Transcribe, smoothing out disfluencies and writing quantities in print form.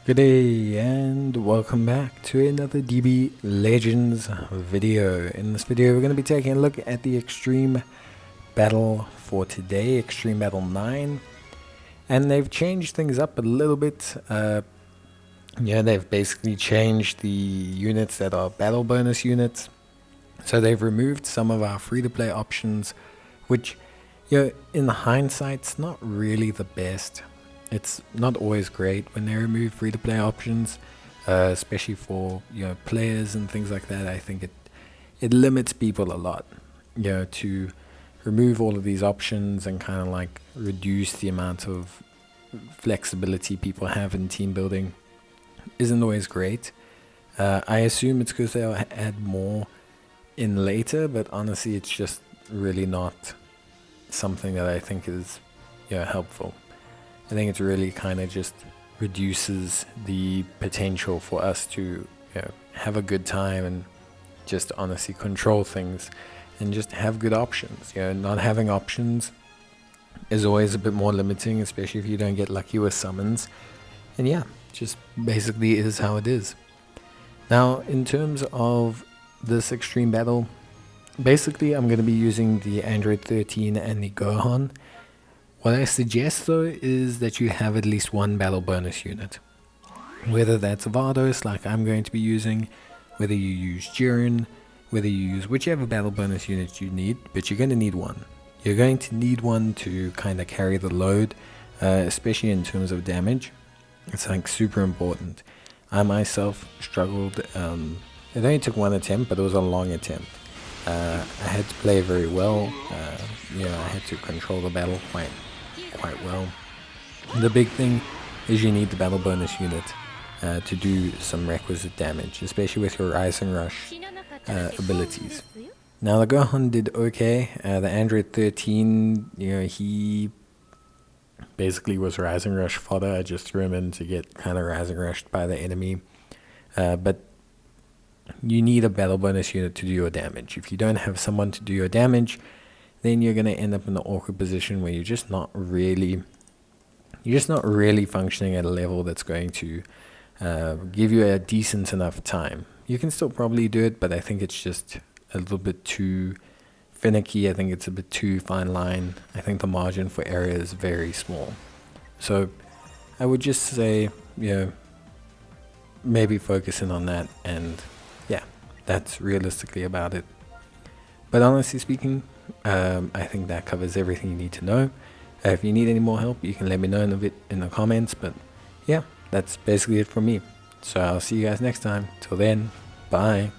Good day and welcome back to another DB Legends video. In this video we're going to be taking a look at the Extreme Battle for today, Extreme Battle 9. And they've changed things up a little bit. They've basically changed the units that are battle bonus units. So they've removed some of our free-to-play options, which, in hindsight's not really the best. It's not always great when they remove free-to-play options, especially for players and things like that. I think it limits people a lot, to remove all of these options and kind of like reduce the amount of flexibility people have in team building isn't always great. I assume it's because they'll add more in later, but honestly it's just really not something that I think is helpful. I think it's really kind of just reduces the potential for us to have a good time and just honestly control things and just have good options. Not having options is always a bit more limiting, especially if you don't get lucky with summons. And just basically is how it is. Now, in terms of this extreme battle, basically I'm going to be using the Android 13 and the Gohan. What I suggest though is that you have at least one battle bonus unit. Whether that's Vardos like I'm going to be using, whether you use Jiren, whether you use whichever battle bonus unit you need, but you're going to need one. You're going to need one to kind of carry the load, especially in terms of damage. It's like super important. I myself struggled, it only took one attempt, but it was a long attempt. I had to play very well, I had to control the battle quite well. The big thing is you need the battle bonus unit to do some requisite damage, especially with your Rising Rush abilities. Now the Gohan did okay. The Android 13, he basically was Rising Rush fodder. I just threw him in to get kind of Rising Rushed by the enemy. But you need a battle bonus unit to do your damage. If you don't have someone to do your damage, then you're going to end up in the awkward position where you're just not really functioning at a level that's going to give you a decent enough time. You can still probably do it, but I think it's just a little bit too finicky. I think it's a bit too fine line. I think the margin for error is very small. So I would just say, maybe focusing on that, and that's realistically about it. But honestly speaking, I think that covers everything you need to know. If you need any more help, you can let me know in the comments. But that's basically it from me. So I'll see you guys next time. Till then, bye.